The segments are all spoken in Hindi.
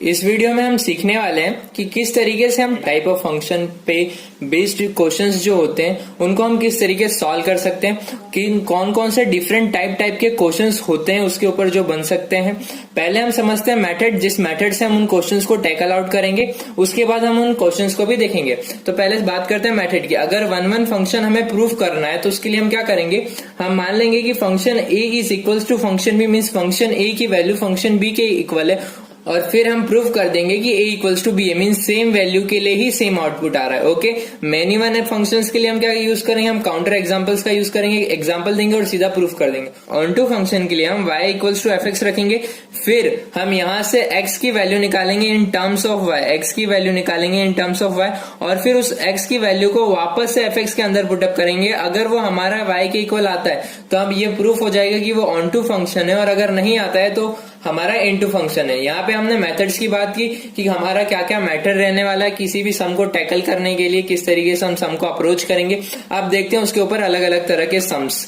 इस वीडियो में हम सीखने वाले हैं कि किस तरीके से हम टाइप ऑफ फंक्शन पे बेस्ड क्वेश्चंस जो होते हैं उनको हम किस तरीके से सॉल्व कर सकते हैं, कि कौन कौन से डिफरेंट टाइप के क्वेश्चंस होते हैं उसके ऊपर जो बन सकते हैं। पहले हम समझते हैं मेथड, जिस मेथड से हम उन क्वेश्चंस को टैकल आउट करेंगे, उसके बाद हम उन क्वेश्चंस को भी देखेंगे। तो पहले बात करते हैं मेथड की। अगर वन फंक्शन हमें प्रूफ करना है तो उसके लिए हम क्या करेंगे, हम मान लेंगे कि function a is equals to function b, means function a की वैल्यू फंक्शन बी के इक्वल है, और फिर हम प्रूव कर देंगे कि a इक्वल्स टू बी है, मीन सेम वैल्यू के लिए ही सेम आउटपुट आ रहा है। ओके, मेनी वन है फंक्शंस के लिए हम क्या यूज करेंगे, हम काउंटर एग्जांपल्स का यूज करेंगे, एग्जांपल देंगे और सीधा प्रूफ कर देंगे। ऑन टू फंक्शन के लिए हम y equals to F X रखेंगे, फिर हम यहां से x की वैल्यू निकालेंगे in terms of y, x की वैल्यू निकालेंगे इन टर्म्स ऑफ y, और फिर उस x की वैल्यू को वापस से f के अंदर पुटअप करेंगे। अगर वो हमारा y के इक्वल आता है तो अब ये प्रूफ हो जाएगा कि वो ऑन टू फंक्शन है, और अगर नहीं आता है तो हमारा इनटू फंक्शन है। यहाँ पे हमने मेथड्स की बात की कि हमारा क्या क्या मेथड रहने वाला है किसी भी सम को टैकल करने के लिए, किस तरीके से हम सम को अप्रोच करेंगे। अब देखते हैं उसके ऊपर अलग अलग तरह के सम्स।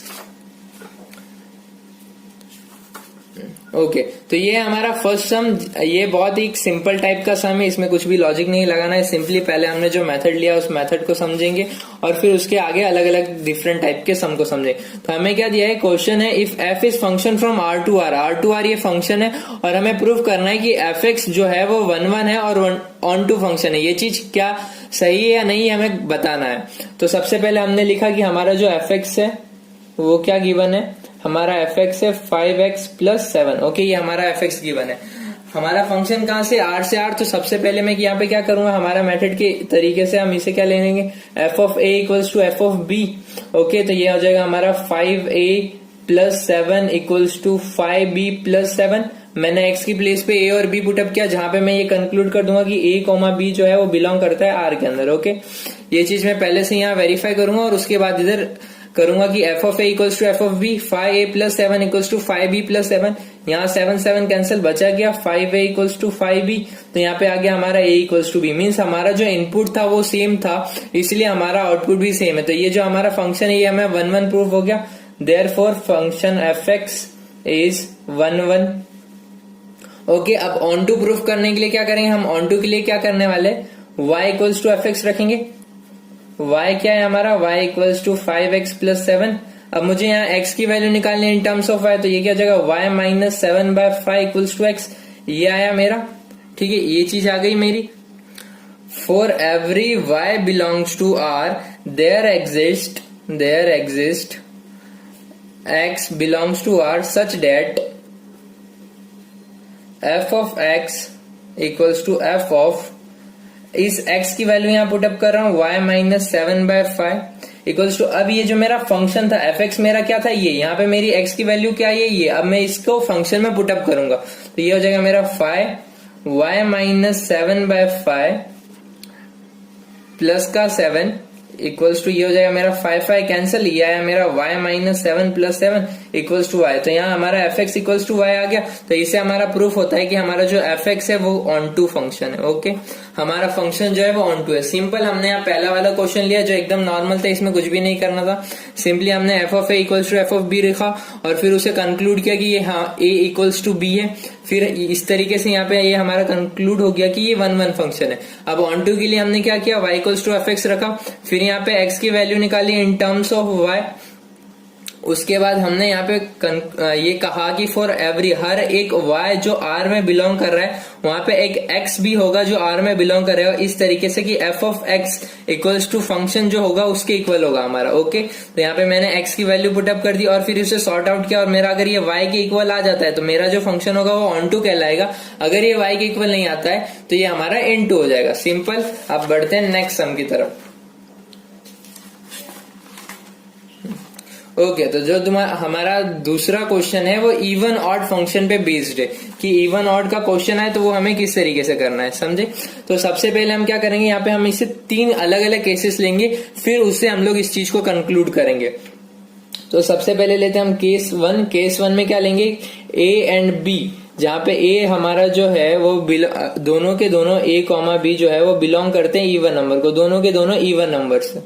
ओके, तो ये हमारा फर्स्ट सम, ये बहुत ही सिंपल टाइप का सम है, इसमें कुछ भी लॉजिक नहीं लगाना है। सिंपली पहले हमने जो मेथड लिया उस मेथड को समझेंगे और फिर उसके आगे अलग अलग डिफरेंट टाइप के सम को समझेंगे। तो हमें क्या दिया है, क्वेश्चन है if f is function from r to r ये फंक्शन है, और हमें प्रूव करना है कि f(x) जो है वो 1 है और ऑन टू फंक्शन है। ये चीज क्या सही है या नहीं हमें बताना है। तो सबसे पहले हमने लिखा कि हमारा जो f(x) है वो क्या गिवन है, हमारा f(x) है 5x + 7। ओके, ये हमारा f(x) गिवन है। हमारा फंक्शन कहां से, r से r। तो सबसे पहले मैं यहाँ पे क्या करूंगा, हमारा मेथड के तरीके से हम इसे क्या ले लेंगे, f of a equals to f of b। Okay, तो ये हो जाएगा हमारा 5a + 7 इक्वल्स टू 5b + 7। मैंने x की प्लेस पे a और b पुटअप किया, जहां पे मैं ये कंक्लूड कर दूंगा कि a, b जो है वो बिलोंग करता है r के अंदर। ओके, ये चीज मैं पहले से यहाँ वेरीफाई करूंगा और उसके बाद इधर करूंगा कि f of a equals to f of b, 5a + 7 equals to 5b + 7। यहाँ 7 कैंसिल, बचा गया 5a इक्वल्स टू 5b। तो यहाँ पे आ गया हमारा a equals to b, means हमारा जो इनपुट था वो सेम था, इसलिए हमारा आउटपुट भी सेम है। तो ये जो हमारा फंक्शन है ये हमें 1 प्रूफ हो गया। Therefore function f(x) is 1। Okay, अब ऑन टू प्रूफ करने के लिए क्या करेंगे, हम ऑन टू के लिए क्या करने वाले, y इक्वल्स टू f(x) रखेंगे। y क्या है हमारा, y इक्वल्स टू 5x + 7। अब मुझे यहाँ x की वैल्यू निकालनी है इन टर्म्स ऑफ y, तो ये क्या हो जाएगा, y - 7/5 इक्वल्स टू x। ये आया मेरा, ठीक है, ये चीज आ गई मेरी। For every y belongs to r there exist x belongs to r such that f of x equals to f of, इस x की वैल्यू यहां पुटअप कर रहा हूं, y - 7/5 इक्वल्स टू, अब ये जो मेरा फंक्शन था f(x) मेरा क्या था, ये यहाँ पे मेरी x की वैल्यू क्या है, ये। अब मैं इसको फंक्शन में पुटअप करूंगा तो ये हो जाएगा मेरा 5 y - 7/5 प्लस का 7 इक्वल्स टू, ये हो जाएगा मेरा 5 कैंसिल, ये आया मेरा y - 7 + 7 इक्वल्स टू y। तो यहाँ हमारा f(x) इक्वल्स टू y आ गया। तो इससे हमारा प्रूफ होता है कि हमारा जो f(x) है वो ऑन टू फंक्शन है। ओके, हमारा फंक्शन जो है वो ऑन टू है। सिंपल, हमने यहाँ पहला वाला क्वेश्चन लिया जो एकदम नॉर्मल था, इसमें कुछ भी नहीं करना था। सिंपली हमने f of a equals to f of b लिखा और फिर उसे कंक्लूड किया कि ये हाँ a इक्वल्स टू b है। फिर इस तरीके से यहाँ पे ये हमारा कंक्लूड हो गया कि ये 1 फंक्शन है। अब ऑन टू के लिए हमने क्या किया, y इक्वल्स टू f(x) रखा, फिर यहाँ पे x की वैल्यू निकाली इन टर्म्स ऑफ y। उसके बाद हमने यहाँ पे ये कहा कि फॉर एवरी, हर एक y जो r में बिलोंग कर रहा है वहां पे एक x भी होगा जो r में बिलोंग कर रहा है, इस तरीके से कि f of x equals to function जो होगा उसके इक्वल होगा हमारा। ओके, तो यहाँ पे मैंने x की वैल्यू पुटअप कर दी और फिर उसे सॉर्ट आउट किया, और मेरा अगर ये y के इक्वल आ जाता है तो मेरा जो फंक्शन होगा वो ऑन टू कहलाएगा। अगर ये y के इक्वल नहीं आता है तो ये हमारा इन टू हो जाएगा। सिंपल। अब बढ़ते हैं नेक्स्ट सम की तरफ। ओके, तो जो हमारा दूसरा क्वेश्चन है वो इवन ऑड फंक्शन पे बेस्ड है, कि इवन ऑड का क्वेश्चन है तो वो हमें किस तरीके से करना है, समझे। तो सबसे पहले हम क्या करेंगे, यहाँ पे हम इसे 3 अलग अलग केसेस लेंगे, फिर उससे हम लोग इस चीज को कंक्लूड करेंगे। तो सबसे पहले लेते हैं हम केस 1। केस 1 में क्या लेंगे, a एंड b जहाँ पे ए हमारा जो है वो दोनों के दोनों ए कॉमा बी जो है वो बिलोंग करते हैं इवन नंबर को, दोनों के दोनों इवन नंबर से।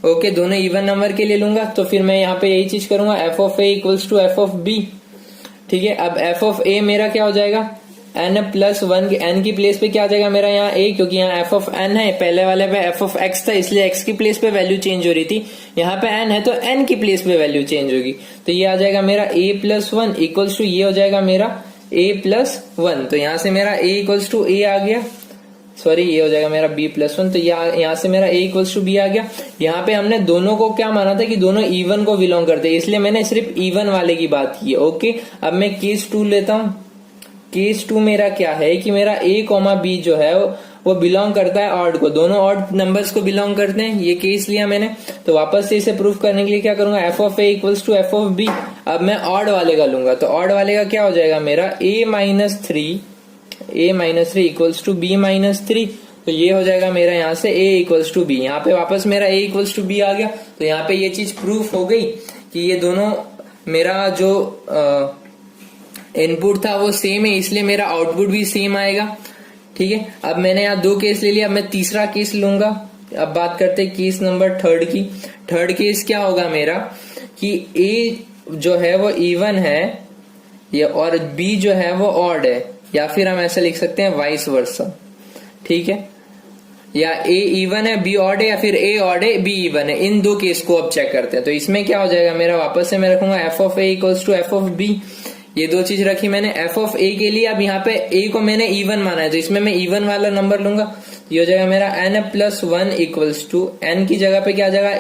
ओके, दोनों इवन नंबर के लिए लूंगा तो फिर मैं यहाँ पे यही चीज करूंगा, F of A equals to F of B. ठीक है, अब एफ ऑफ ए मेरा क्या हो जाएगा, एन प्लस वन, एन की प्लेस पे क्या आ जाएगा मेरा यहाँ ए, क्योंकि यहाँ एफ ऑफ एन है, पहले वाले पे एफ ऑफ एक्स था इसलिए एक्स की प्लेस पे वैल्यू चेंज हो रही थी, यहाँ पे एन है तो एन की प्लेस पे वैल्यू चेंज होगी। तो ये आ जाएगा मेरा ए प्लस वन इक्वल्स टू, ये हो जाएगा मेरा ए प्लस वन। तो यहाँ से मेरा ए इक्वल्स टू ए आ गया, सॉरी ये हो जाएगा मेरा बी प्लस वन। तो यहाँ से मेरा ए इक्वल्स टू बी आ गया। यहाँ पे हमने दोनों को क्या माना था कि दोनों इवन को बिलोंग करते हैं, इसलिए मैंने सिर्फ इवन वाले की बात की है। ओके, अब मैं केस 2 लेता हूँ। केस 2 मेरा क्या है कि मेरा ए कॉमा बी जो है वो बिलोंग करता है ऑड को, दोनों ऑड नंबर्स को बिलोंग करते हैं। ये केस लिया मैंने, तो वापस से इसे प्रूफ करने के लिए क्या करूंगा, F of A equals to F of B. अब मैं ऑड वाले का लूंगा, तो ऑड वाले का क्या हो जाएगा मेरा a minus three equals to b minus three. तो ये हो जाएगा मेरा यहाँ से a इक्वल्स टू बी, यहाँ पे वापस मेरा a इक्वल्स टू बी आ गया। तो यहाँ पे ये चीज प्रूफ हो गई कि ये दोनों मेरा जो इनपुट था वो सेम है, इसलिए मेरा आउटपुट भी सेम आएगा। ठीक है, अब मैंने यहाँ 2 केस ले लिया, अब मैं तीसरा केस लूंगा। अब बात करते हैं केस नंबर 3 की। थर्ड केस क्या होगा मेरा कि a जो है वो इवन है या और b जो है वो ऑड है, या फिर हम ऐसा लिख सकते हैं वाइस वर्सा। ठीक है, या a इवन है b ऑड है, या फिर a ऑड है b इवन है। इन 2 केस को अब चेक करते हैं। तो इसमें क्या हो जाएगा मेरा, वापस से मैं रखूंगा F of a equals to F of b। ये 2 चीज रखी मैंने एफ ऑफ a के लिए। अब यहाँ पे a को मैंने इवन माना है, तो इसमें मैं इवन वाला नंबर लूंगा। ये हो जाएगा मेरा n plus one equals to, n की जगह पे क्या आ जाएगा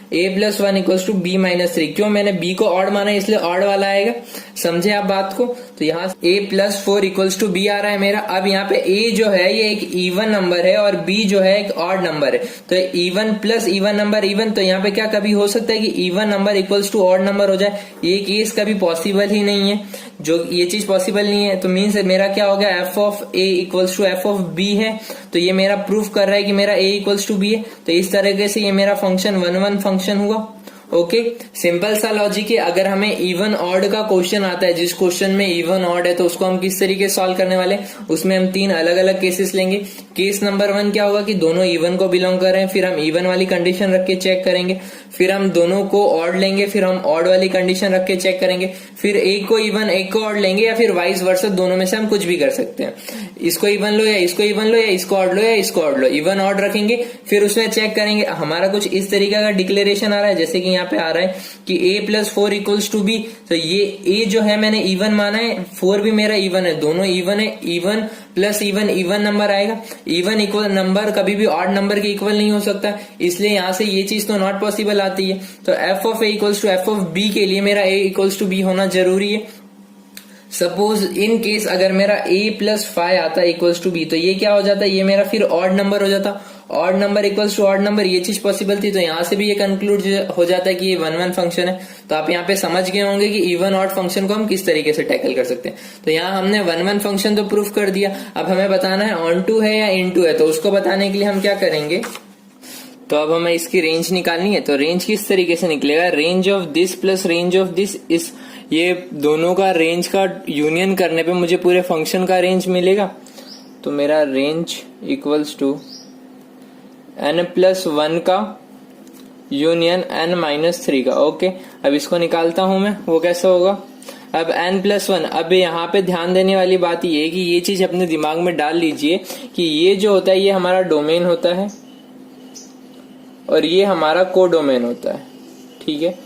a plus one equals to b minus three. क्यों, मैंने b को ऑड माना है इसलिए ऑड वाला आएगा। समझे आप बात को। तो यहाँ a plus four equals to b आ रहा है मेरा। अब यहाँ पे a जो है ये एक इवन नंबर है और b जो है एक ऑड नंबर है, तो even plus even number even. तो यहाँ पे क्या कभी हो सकता है कि even number equals to odd number हो जाए, ये केस कभी पॉसिबल ही नहीं है। जो ये चीज पॉसिबल नहीं है तो मीन्स मेरा क्या हो गया, F of a equals to F of b है। तो ये मेरा प्रूफ कर रहा है कि मेरा a इक्वल्स टू b है। तो इस तरीके से ये मेरा फंक्शन 1-1 फंक्शन हुआ। ओके, सिंपल सा लॉजिक है। अगर हमें इवन ऑड का क्वेश्चन आता है, जिस क्वेश्चन में इवन ऑड है, तो उसको हम किस तरीके से सॉल्व करने वाले, उसमें हम 3 अलग अलग केसेस लेंगे। केस नंबर 1 क्या होगा कि दोनों इवन को बिलोंग कर रहे हैं, फिर हम इवन वाली कंडीशन रख के चेक करेंगे। फिर हम दोनों को ऑड लेंगे, फिर हम ऑड वाली कंडीशन रख के चेक करेंगे। फिर एक को इवन एक को ऑड लेंगे, या फिर वाइस वर्सा, दोनों में से हम कुछ भी कर सकते हैं। इसको इवन लो या इसको इवन लो, या इसको ऑड लो या इसको ऑड लो। इवन ऑड रखेंगे, फिर उसमें चेक करेंगे। हमारा कुछ इस तरीके का डिक्लेरेशन आ रहा है, जैसे कि यहाँ पे आ रहा है कि a plus four equals to B. तो ये a जो है मैंने इवन माना है, 4 भी मेरा इवन है, दोनों इवन है। Even plus even even number आएगा। इवन इक्वल नंबर कभी भी ऑड नंबर के इक्वल नहीं हो सकता, इसलिए यहां से ये चीज तो नॉट पॉसिबल आती है। तो F of A equals to F of B के लिए मेरा a इक्वल्स टू बी होना जरूरी है। सपोज इन केस अगर मेरा a प्लस 5 आता है इक्वल्स टू बी, तो ये क्या हो जाता है, ये मेरा फिर ऑड नंबर हो जाता। Odd number equals to odd number, ये चीज पॉसिबल थी। तो यहां से भी ये कंक्लूड हो जाता है कि ये 1-1 फंक्शन है। तो आप यहाँ पे समझ गए होंगे कि इवन ऑड फंक्शन को हम किस तरीके से टैकल कर सकते हैं। तो यहाँ हमने 1-1 फंक्शन तो प्रूफ कर दिया। अब हमें बताना है ऑन टू है या इन टू है। तो उसको बताने के लिए हम क्या करेंगे, तो अब हमें इसकी रेंज निकालनी है। तो रेंज किस तरीके से निकलेगा, range of this plus range of this इस, ये दोनों का रेंज का यूनियन करने पे मुझे पूरे फंक्शन का रेंज मिलेगा। तो मेरा range equals to n plus 1 का यूनियन n माइनस 3 का। ओके, अब इसको निकालता हूं मैं, वो कैसे होगा। अब n प्लस 1, अब यहाँ पे ध्यान देने वाली बात ये है कि ये चीज अपने दिमाग में डाल लीजिए कि ये जो होता है ये हमारा डोमेन होता है और ये हमारा कोडोमेन होता है। ठीक है,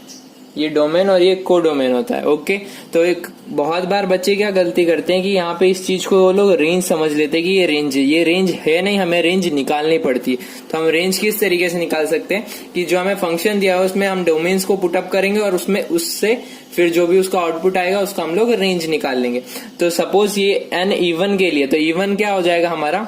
ये डोमेन और ये कोडोमेन होता है। ओके, तो एक बहुत बार बच्चे क्या गलती करते हैं कि यहाँ पे इस चीज को वो लोग रेंज समझ लेते हैं कि ये रेंज है। ये रेंज है नहीं, हमें रेंज निकालनी पड़ती है। तो हम रेंज किस तरीके से निकाल सकते हैं कि जो हमें फंक्शन दिया है उसमें हम डोमेन्स को पुटअप करेंगे और उसमें उससे फिर जो भी उसका आउटपुट आएगा उसका हम लोग रेंज निकाल लेंगे। तो सपोज ये n इवन के लिए, तो इवन क्या हो जाएगा हमारा,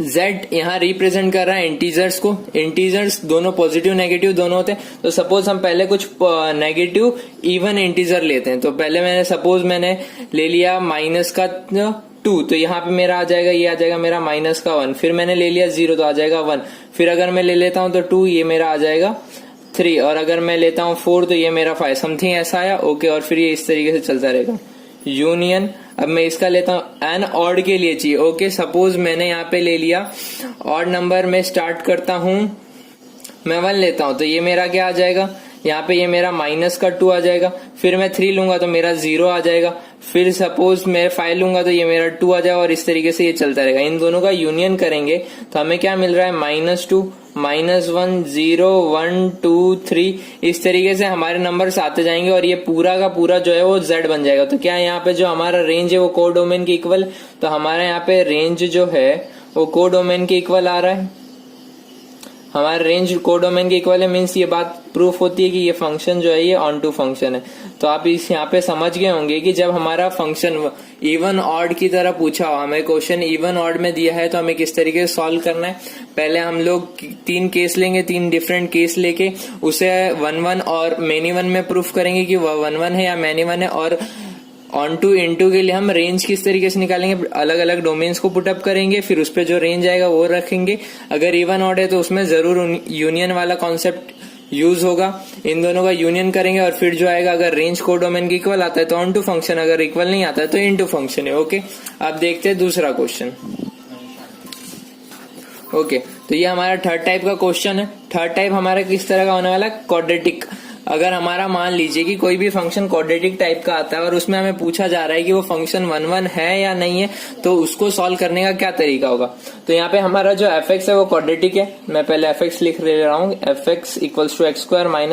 z यहाँ रिप्रेजेंट कर रहा है इंटीजर्स को। इंटीजर्स दोनों पॉजिटिव नेगेटिव दोनों होते हैं। तो सपोज हम पहले कुछ नेगेटिव इवन इंटीजर लेते हैं। तो पहले मैंने ले लिया माइनस का 2, तो यहाँ पे मेरा आ जाएगा, ये आ जाएगा मेरा माइनस का 1। फिर मैंने ले लिया 0, तो आ जाएगा 1। फिर अगर मैं ले लेता हूँ तो 2, ये मेरा आ जाएगा 3, और अगर मैं लेता हूँ 4 तो ये मेरा 5, समथिंग ऐसा आया। ओके, और फिर ये इस तरीके से चलता रहेगा यूनियन। अब मैं इसका लेता हूं, एन ऑड के लिए चाहिए। ओके, सपोज मैंने यहाँ पे ले लिया ऑड नंबर में स्टार्ट करता हूं, मैं 1 लेता हूं, तो ये मेरा क्या आ जाएगा, यहाँ पे ये मेरा माइनस का 2 आ जाएगा। फिर मैं 3 लूंगा तो मेरा 0 आ जाएगा। फिर सपोज मैं 5 लूंगा तो ये मेरा 2 आ जाएगा, और इस तरीके से ये चलता रहेगा। इन दोनों का यूनियन करेंगे तो हमें क्या मिल रहा है, -2, -1, 0, 1, 2, 3, इस तरीके से हमारे नंबर्स आते जाएंगे और ये पूरा का पूरा जो है वो z बन जाएगा। तो क्या यहाँ पे जो हमारा रेंज है वो कोडोमेन के इक्वल, तो हमारे यहाँ पे रेंज जो है वो कोडोमेन के इक्वल आ रहा है। हमारा रेंज कोडोमेन के इक्वल है, मीन्स ये बात प्रूफ होती है कि ये फंक्शन जो है ये ऑन टू फंक्शन है। तो आप इस यहाँ पे समझ गए होंगे कि जब हमारा फंक्शन इवन ऑड की तरह पूछा हो, हमें क्वेश्चन इवन ऑड में दिया है तो हमें किस तरीके से सॉल्व करना है। पहले हम लोग 3 केस लेंगे, 3 डिफरेंट केस लेके उसे 1-1 और मेनी वन में प्रूफ करेंगे कि वह 1-1 है या मेनी वन है, और ऑन टू इनटू के लिए हम रेंज किस तरीके से निकालेंगे, अलग अलग डोमेन्स को पुटअप करेंगे, फिर उस पे जो रेंज आएगा वो रखेंगे। अगर इवन ऑड है तो उसमें जरूर यूनियन वाला कॉन्सेप्ट यूज होगा। इन दोनों का यूनियन करेंगे और फिर जो आएगा, अगर रेंज कोडोमेन के इक्वल आता है तो ऑन टू फंक्शन, अगर इक्वल नहीं आता है तो इनटू फंक्शन है। ओके, अब देखते हैं दूसरा क्वेश्चन। ओके, तो ये हमारा थर्ड टाइप का क्वेश्चन है। थर्ड टाइप हमारा किस तरह का होने वाला है, क्वाड्रेटिक। अगर हमारा मान लीजिए कि कोई भी फंक्शन क्वाड्रेटिक टाइप का आता है और उसमें हमें पूछा जा रहा है कि वो फंक्शन 1-1 है या नहीं है, तो उसको सॉल्व करने का क्या तरीका होगा। तो यहाँ पे हमारा जो fx है वो क्वाड्रेटिक है। मैं पहले fx लिख ले रहा हूँ, fx equals to x² -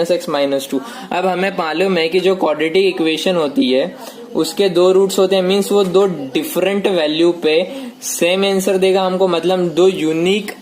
x - 2। अब हमें मालूम है कि जो क्वाड्रेटिक इक्वेशन होती है उसके 2 रूट्स होते हैं, मीन्स वो 2 डिफरेंट वैल्यू पे सेम आंसर देगा हमको, मतलब 2 यूनिक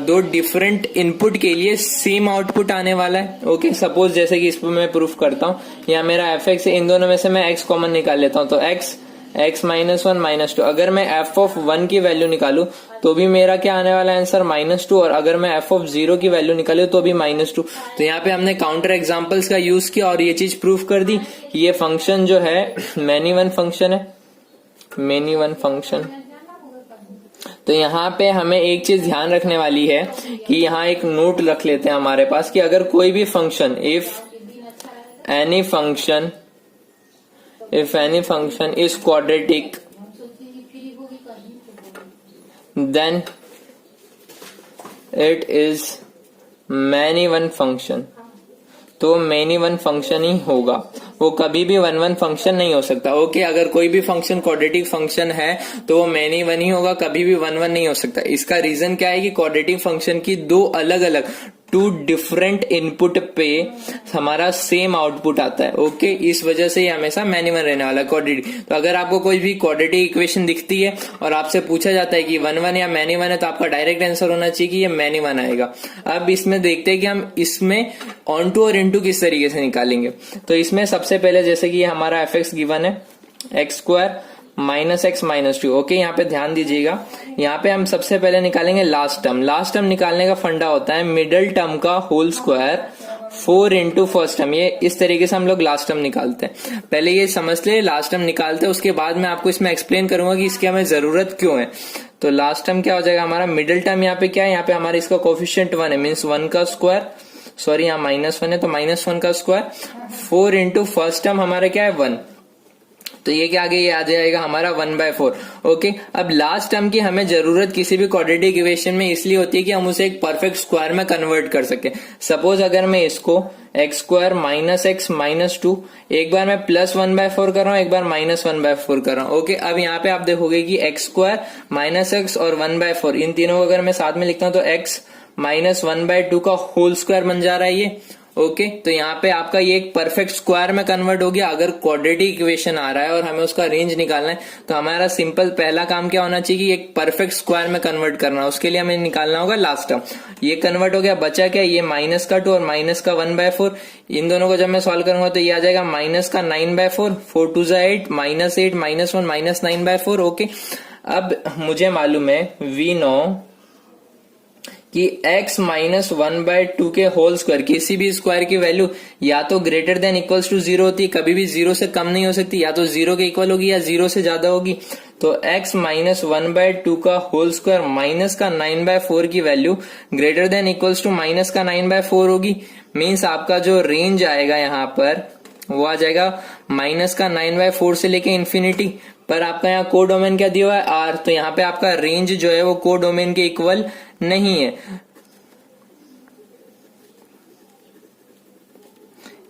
2 डिफरेंट इनपुट के लिए सेम आउटपुट आने वाला है। ओके, सपोज जैसे कि इस पर मैं प्रूफ करता हूँ, यहाँ मेरा fx है, इन दोनों में से मैं x कॉमन निकाल लेता हूँ, तो x -1 - 2। अगर मैं f(1) की वैल्यू निकालू तो भी मेरा क्या आने वाला आंसर -2, और अगर मैं f(0) की वैल्यू निकालू तो भी -2। तो यहाँ पे हमने काउंटर एग्जांपल्स का यूज किया और ये चीज प्रूफ कर दी कि ये फंक्शन जो है मेनी वन फंक्शन है, मेनी वन फंक्शन। तो यहाँ पे हमें एक चीज ध्यान रखने वाली है कि यहाँ एक नोट रख लेते हैं हमारे पास कि अगर कोई भी function if any function is quadratic then it is many one function. तो मेनी वन फंक्शन ही होगा, वो कभी भी 1-1 फंक्शन नहीं हो सकता। ओके, अगर कोई भी फंक्शन क्वाड्रेटिक फंक्शन है तो वो मेनी वन ही होगा, कभी भी 1-1 नहीं हो सकता। इसका रीजन क्या है कि क्वाड्रेटिक फंक्शन की 2 अलग अलग 2 डिफरेंट इनपुट पे हमारा सेम आउटपुट आता है। ओके, इस वजह से ये हमेशा मेनी वन रहने वाला है क्वाड्रेटिक। तो अगर आपको कोई भी क्वाड्रेटिक इक्वेशन दिखती है और आपसे पूछा जाता है कि 1-1 या मेनी वन है, तो आपका डायरेक्ट आंसर होना चाहिए कि ये मेनी वन आएगा। अब इसमें देखते हैं कि हम इसमें ऑन टू और इनटू किस तरीके से निकालेंगे। तो इसमें सबसे पहले जैसे कि हमारा fx गिवन है x² - x - 2। ओके, यहाँ पे ध्यान दीजिएगा, यहाँ पे हम सबसे पहले निकालेंगे लास्ट टर्म। लास्ट टर्म निकालने का फंडा होता है मिडिल टर्म का whole square 4 into first term. ये इस तरीके से हम लोग लास्ट टर्म निकालते हैं। पहले ये समझ ले लास्ट टर्म निकालते हैं, उसके बाद मैं आपको इसमें एक्सप्लेन करूंगा कि इसकी हमें जरूरत क्यों है। तो लास्ट टर्म क्या हो जाएगा हमारा, मिडिल टर्म यहाँ पे क्या है, यहाँ पे हमारा इसका कोफिशिएंट 1 है, मीन्स 1 का स्क्वायर, सॉरी यहाँ -1 है तो -1 का स्क्वायर 4 इंटू फर्स्ट टर्म हमारा क्या है 1। तो ये क्या आगे ये आ जाएगा हमारा 1/4। ओके, अब लास्ट टर्म की हमें जरूरत किसी भी क्वाड्रेटिक इक्वेशन में इसलिए होती है कि हम उसे एक परफेक्ट स्क्वायर में कन्वर्ट कर सके। सपोज अगर मैं इसको x² - x - 2, एक बार मैं +1/4 कर रहा हूँ, एक बार -1/4 कर रहा हूँ। ओके, अब यहाँ पे आप देखोगे कि x² - x और 1/4 इन तीनों को अगर मैं साथ में लिखता हूँ तो x -1/2 का होल स्क्वायर बन जा रहा है ये। ओके, तो यहाँ पे आपका ये एक परफेक्ट स्क्वायर में कन्वर्ट हो गया। अगर क्वाड्रेटिक इक्वेशन आ रहा है और हमें उसका रेंज निकालना है तो हमारा सिंपल पहला काम क्या होना चाहिए कि एक परफेक्ट स्क्वायर में कन्वर्ट करना। उसके लिए हमें निकालना होगा लास्ट टर्म। ये कन्वर्ट हो गया, बचा क्या, ये -2 और -1/4। इन दोनों को जब मैं सॉल्व करूंगा तो ये आ जाएगा -9/4, 4 2 8, -8 -1 -9/4। ओके, अब मुझे मालूम है वी नो कि x -1/2 के होल स्क्वायर, किसी भी स्क्वायर की वैल्यू या तो ग्रेटर देन इक्वल्स टू 0 होती है, कभी भी 0 से कम नहीं हो सकती, या तो 0 के इक्वल होगी या 0 से ज्यादा होगी। तो x -1/2 का होल स्क्वायर -9/4 की value greater than equals to -9/4 होगी। मीन्स आपका जो रेंज आएगा यहाँ पर वो आ जाएगा -9/4 से लेके इन्फिनिटी। पर आपका यहाँ को डोमेन क्या दिया हुआ है आर, तो यहाँ पे आपका रेंज जो है वो को डोमेन के इक्वल नहीं है।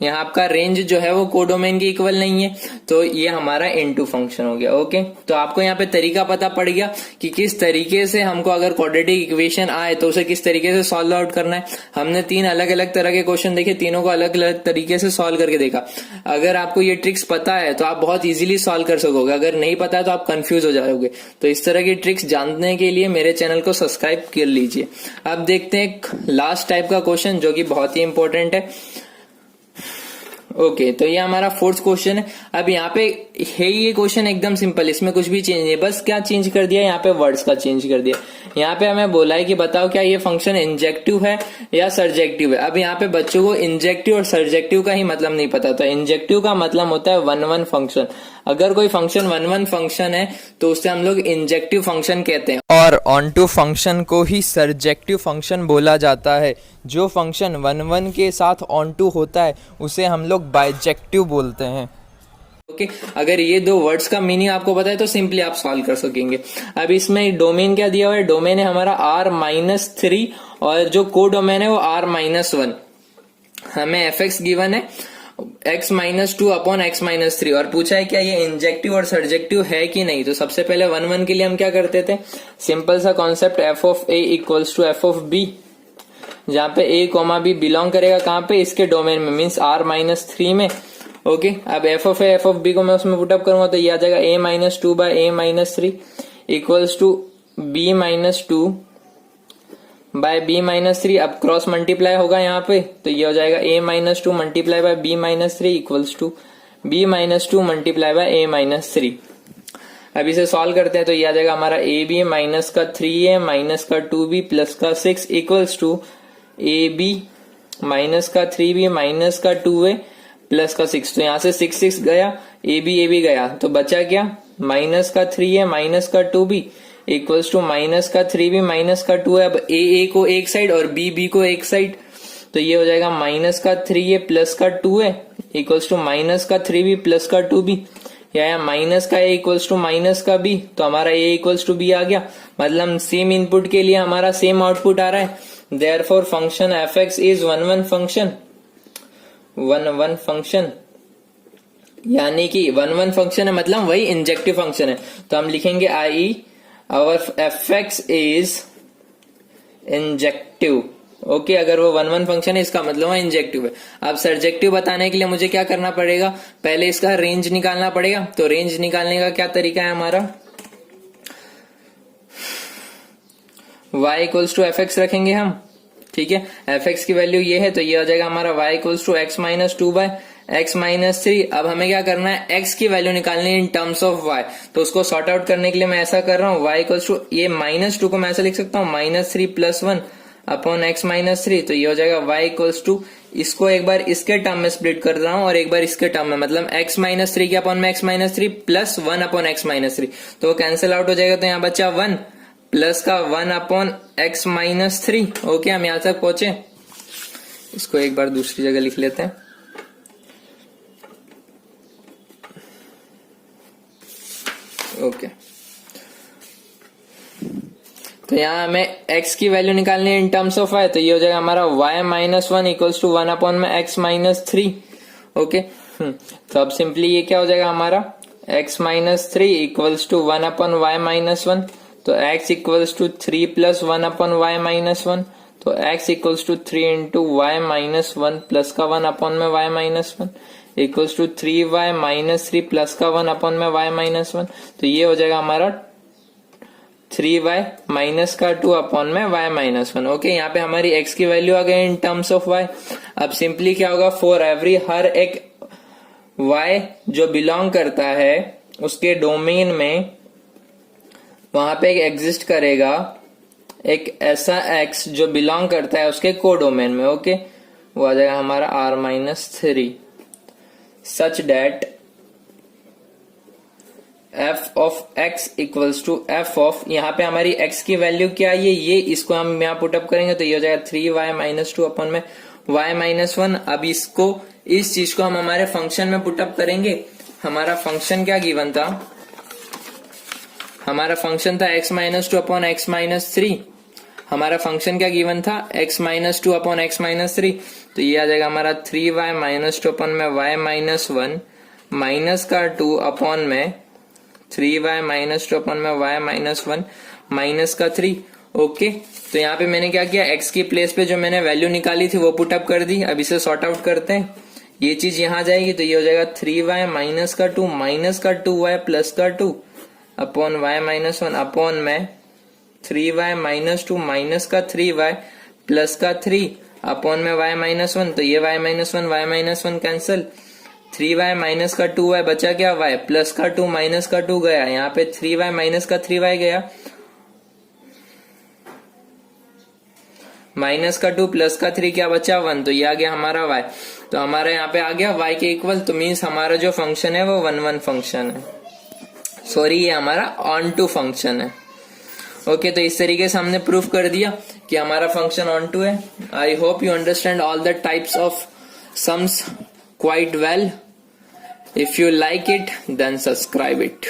यहाँ आपका रेंज जो है वो कोडोमेन के इक्वल नहीं है, तो ये हमारा इनटू फंक्शन हो गया। ओके, तो आपको यहाँ पे तरीका पता पड़ गया कि किस तरीके से हमको अगर क्वाड्रेटिक इक्वेशन आए तो उसे किस तरीके से सॉल्व आउट करना है। हमने 3 अलग अलग तरह के क्वेश्चन देखे, तीनों को अलग अलग तरीके से सॉल्व करके देखा। अगर आपको ये ट्रिक्स पता है तो आप बहुत इजीली सॉल्व कर सकोगे, अगर नहीं पता है तो आप कंफ्यूज हो जाओगे। तो इस तरह की ट्रिक्स जानने के लिए मेरे चैनल को सब्सक्राइब कर लीजिए। अब देखते हैं एक लास्ट टाइप का क्वेश्चन जो कि बहुत ही इंपॉर्टेंट है। ओके, तो ये हमारा 4th क्वेश्चन है। अब यहाँ पे है ये क्वेश्चन एकदम सिंपल, इसमें कुछ भी चेंज नहीं, बस क्या चेंज कर दिया यहाँ पे वर्ड्स का चेंज कर दिया। यहाँ पे हमें बोला है कि बताओ क्या ये फंक्शन इंजेक्टिव है या सर्जेक्टिव है। अब यहाँ पे बच्चों को इंजेक्टिव और सर्जेक्टिव का ही मतलब नहीं पता था। इंजेक्टिव का मतलब होता है 1-1 फंक्शन। अगर कोई फंक्शन 1-1 फंक्शन है तो उसे हम लोग इंजेक्टिव फंक्शन कहते हैं, और ऑन टू फंक्शन को ही सर्जेक्टिव फंक्शन बोला जाता है। जो फंक्शन 1-1 के साथ ऑन टू होता है उसे हम लोग बाइजेक्टिव बोलते हैं। ओके, अगर ये 2 वर्ड्स का मीनिंग आपको पता है तो सिंपली आप सॉल्व कर सकेंगे। अब इसमें डोमेन क्या दिया हुआ है, डोमेन है हमारा r-3 और जो को डोमेन है वो r-1। हमें fx गिवन है x-2 अपॉन x-3 और पूछा है क्या ये इंजेक्टिव और सर्जेक्टिव है कि नहीं। तो सबसे पहले 1-1 के लिए हम क्या करते थे, सिंपल सा concept f of a equals to f of b, जहां पे a, b बिलोंग करेगा कहां पे, इसके डोमेन में, मीन्स r-3 में। ओके, अब f of a f of b को मैं उसमें पुटअप करूंगा तो ये आ जाएगा a-2 bye a-3 equals to b-2 bye b-3। अब क्रॉस मल्टीप्लाई होगा यहाँ पे तो ये हो जाएगा a-2 multiply by b-3 equals to b-2 multiply by a-3। अब इसे सॉल्व करते हैं तो ये आ जाएगा हमारा ab माइनस का 3a माइनस का 2b प्लस का 6 इक्वल्स टू ab माइनस का 3b माइनस का 2a प्लस का 6। तो यहाँ से 6 गया, ab गया, तो बचा क्या, माइनस का 3a माइनस का 2b इक्वल्स टू माइनस का 3b माइनस का 2a। अब a को एक साइड और b को एक साइड, तो ये हो जाएगा माइनस का 3a प्लस का 2a इक्वल्स टू माइनस का 3b प्लस का 2b, या माइनस का a इक्वल्स टू माइनस का b, तो हमारा a इक्वल्स टू b आ गया। मतलब सेम इनपुट के लिए हमारा सेम आउटपुट आ रहा है। Therefore function fx is 1-1 function, 1-1 function, यानी कि 1-1 फंक्शन है मतलब वही इंजेक्टिव फंक्शन है। तो हम लिखेंगे i our fx is injective. Okay, अगर वो 1-1 फंक्शन है इसका मतलब वो इंजेक्टिव है। अब सर्जेक्टिव बताने के लिए मुझे क्या करना पड़ेगा, पहले इसका रेंज निकालना पड़ेगा। तो रेंज निकालने का क्या तरीका है हमारा, y इक्वल्स टू fx रखेंगे हम, ठीक है। fx की वैल्यू ये है तो ये हो जाएगा हमारा y equals to x-2 bye x-3। अब हमें क्या करना है, x की वैल्यू निकालनी है इन टर्म्स ऑफ y। तो उसको सॉर्ट आउट करने के लिए मैं ऐसा कर रहा हूँ, y इक्वल्स टू ये -2 को मैं ऐसा लिख सकता हूँ -3 + 1 अपॉन x-3। तो ये हो जाएगा y इक्वल्स टू, इसको एक बार इसके टर्म में स्प्लिट कर रहा हूँ और एक बार इसके टर्म में, मतलब x-3 के अपॉन में x-3 प्लस 1 अपॉन x-3, तो कैंसिल आउट हो जाएगा। तो यहाँ बचा 1 प्लस का 1 अपॉन x-3। ओके, हम यहां तक पहुंचे। इसको एक बार दूसरी जगह लिख लेते हैं। ओके, तो यहाँ हमें x की वैल्यू निकालनी है इन टर्म्स ऑफ y, तो ये हो जाएगा हमारा y-1 इक्वल्स टू 1 अपॉन में x-3। ओके, तो अब सिंपली ये क्या हो जाएगा हमारा x-3 equals to 1 upon y-1, तो x equals to 3 plus 1 upon y-1, तो x equals to 3 into y-1 plus का 1 अपॉन में y-1 equals to 3y-3 plus का 1 अपॉन में y-1। तो ये हो जाएगा हमारा 3y माइनस का 2 अपॉन में y-1। ओके, यहाँ पे हमारी x की वैल्यू आ गई इन टर्म्स ऑफ y। अब सिंपली क्या होगा, फॉर एवरी, हर एक y जो बिलोंग करता है उसके डोमेन में, वहां पे एक एग्जिस्ट करेगा एक ऐसा x जो बिलोंग करता है उसके को डोमेन में। ओके, वो आ जाएगा हमारा r-3 such that f of x equals to f of, यहाँ पे हमारी x की वैल्यू क्या है, ये इसको हम यहाँ पुटअप करेंगे तो ये हो जाएगा 3y-2 अपॉन में y-1। अब इसको, इस चीज को हम हमारे फंक्शन में पुटअप करेंगे। हमारा फंक्शन क्या गिवन था, हमारा फंक्शन था x minus two upon x minus three. हमारा फंक्शन क्या गिवन था, x minus two upon x minus three. तो ये आ जाएगा हमारा 3y माइनस टू अपॉन में y माइनस वन माइनस का 2 अपॉन में 3y माइनस टू अपॉन में y माइनस वन माइनस का 3। ओके, तो यहाँ पे मैंने क्या किया, x की प्लेस पे जो मैंने वैल्यू निकाली थी वो पुट अप कर दी। अब इसे सॉर्ट आउट करते हैं, ये चीज यहाँ जाएगी तो ये हो जाएगा 3y माइनस का 2 माइनस का 2y प्लस का 2 upon y minus one upon में 3y माइनस 2 माइनस का 3y प्लस का 3 अपॉन में y माइनस वन। तो ये y minus one cancel, 3y minus का 2y बचा क्या, y प्लस का 2 माइनस का 2 गया, यहाँ पे 3y माइनस का 3y गया, माइनस का 2 प्लस का 3 क्या बचा 1। तो ये आ गया हमारा y। तो हमारा यहाँ पे आ गया y के इक्वल। तो मीन्स हमारा जो फंक्शन है वो 1 1 फंक्शन है, सॉरी ये हमारा ऑन टू फंक्शन है। ओके, तो इस तरीके से हमने प्रूफ कर दिया कि हमारा फंक्शन ऑन टू है। I hope you understand all the types of sums quite well. If you like it, then subscribe it.